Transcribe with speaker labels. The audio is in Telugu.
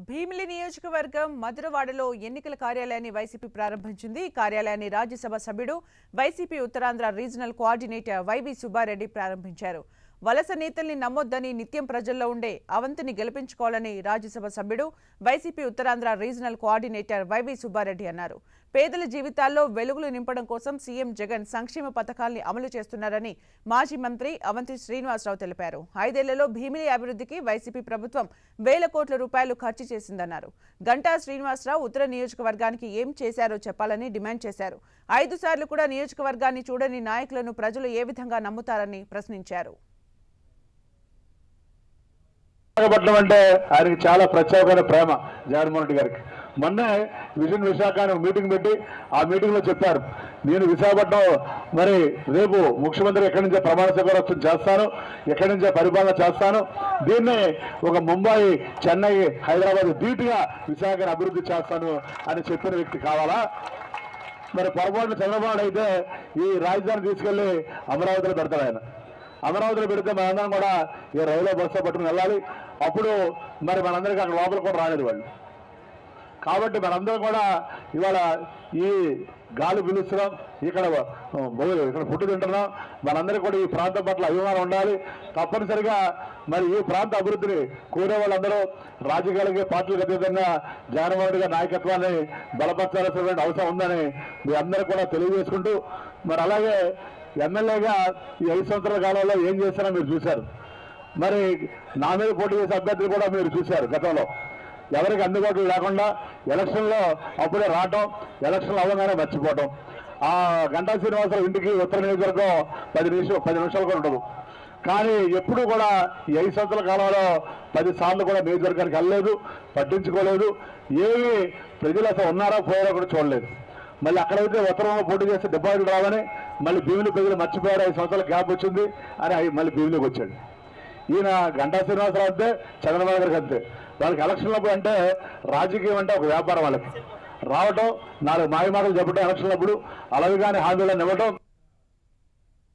Speaker 1: భీమిలి నియోజకవర్గం మధురవాడలో ఎన్నికల కార్యాలయాన్ని వైసీపీ ప్రారంభించింది. ఈ కార్యాలయాన్ని రాజ్యసభ సభ్యుడు YCP Uttarandhra regional coordinator YV Subba Reddy ప్రారంభించారు. వలస నేతల్ని నమ్మొద్దని, నిత్యం ప్రజల్లో ఉండే అవంతిని గెలిపించుకోవాలని రాజ్యసభ సభ్యుడు YCP Uttarandhra regional coordinator YV Subba Reddy అన్నారు. పేదల జీవితాల్లో వెలుగులు నింపడం కోసం సీఎం జగన్ సంక్షేమ పథకాల్ని అమలు చేస్తున్నారని మాజీ మంత్రి అవంతి శ్రీనివాసరావు తెలిపారు. 5 ఏళ్లలో భీమిలి అభివృద్ధికి వైసీపీ ప్రభుత్వం వేల కోట్ల రూపాయలు ఖర్చు చేసిందన్నారు. గంటా శ్రీనివాసరావు ఉత్తర నియోజకవర్గానికి ఏం చేశారో చెప్పాలని డిమాండ్ చేశారు. 5 సార్లు కూడా నియోజకవర్గాన్ని చూడని నాయకులను ప్రజలు ఏ విధంగా నమ్ముతారని ప్రశ్నించారు.
Speaker 2: విశాఖపట్నం అంటే ఆయనకి చాలా ప్రత్యేకమైన ప్రేమ జగన్మోహన్ రెడ్డి గారికి. మొన్న విజన్ విశాఖ మీటింగ్ పెట్టి ఆ మీటింగ్ లో చెప్పారు, నేను విశాఖపట్నం మరి రేపు ముఖ్యమంత్రి ఎక్కడి నుంచే ప్రమాణ స్వీకారోత్సవం చేస్తాను, ఎక్కడి నుంచే పరిపాలన చేస్తాను, దీన్ని ఒక ముంబై, చెన్నై, హైదరాబాద్ ధీటుగా విశాఖను అభివృద్ధి చేస్తాను అని చెప్పిన వ్యక్తి కావాలా? మరి పొరపాటున చంద్రబాబు అయితే ఈ రాజధాని తీసుకెళ్లి అమరావతిలో పెడతాడు. ఆయన అమరావతిలో పెడితే మనందరం కూడా ఈ రైల్లో బస్సు పట్టుకుని వెళ్ళాలి. అప్పుడు మరి మనందరికీ అక్కడ లోపల కూడా రాలేదు వాళ్ళు. కాబట్టి మనందరం కూడా ఇవాళ ఈ గాలి పిలుస్తున్నాం, ఇక్కడ పుట్టి తింటున్నాం. మనందరికీ కూడా ఈ ప్రాంతం పట్ల అభిమానం ఉండాలి. తప్పనిసరిగా మరి ఈ ప్రాంత అభివృద్ధిని కోరే వాళ్ళందరూ రాజకీయాలకి, పార్టీలకు అతీతంగా జగన్మోహన్ రెడ్డి గారి నాయకత్వాన్ని బలపరచాల్సినటువంటి అవసరం ఉందని మీ అందరూ కూడా తెలియజేసుకుంటూ, మరి అలాగే ఎమ్మెల్యేగా ఈ 5 సంవత్సరాల కాలంలో ఏం చేశారో మీరు చూశారు. మరి నా మీద పోటీ చేసే అభ్యర్థులు కూడా మీరు చూశారు. గతంలో ఎవరికి అందుబాటులో లేకుండా ఎలక్షన్లో అప్పుడే రావటం, ఎలక్షన్లు అవ్వగానే మర్చిపోవటం. ఆ గంటా శ్రీనివాసరావు ఇంటికి ఉత్తర నియోజకవర్గం 10 నిమిషాలు కూడా ఉండదు. కానీ ఎప్పుడూ కూడా ఈ 5 సంవత్సరాల కాలంలో 10 సార్లు కూడా నియోజకవర్గానికి వెళ్ళలేదు, పట్టించుకోలేదు. ఏమి ప్రజలు అసలు ఉన్నారో పోయారో కూడా చూడలేదు. మళ్ళీ అక్కడైతే ఉత్తరంలో పోటీ చేస్తే డిపాజిట్ రావని మళ్ళీ భీమిలి ప్రజలు మర్చిపోయారు. 5 సంవత్సరాల గ్యాప్ వచ్చింది అని మళ్ళీ భీమిలికి వచ్చాడు. ఈయన గంటా శ్రీనివాసరావు అంతే, చంద్రబాబు గారికి అంతే. వాళ్ళకి ఎలక్షన్లప్పుడు అంటే రాజకీయం అంటే ఒక వ్యాపారం. వాళ్ళకి రావటం, 4 మాయమాటలు చెప్పడం ఎలక్షన్లప్పుడు, అలాగే కానీ హామీలను ఇవ్వటం.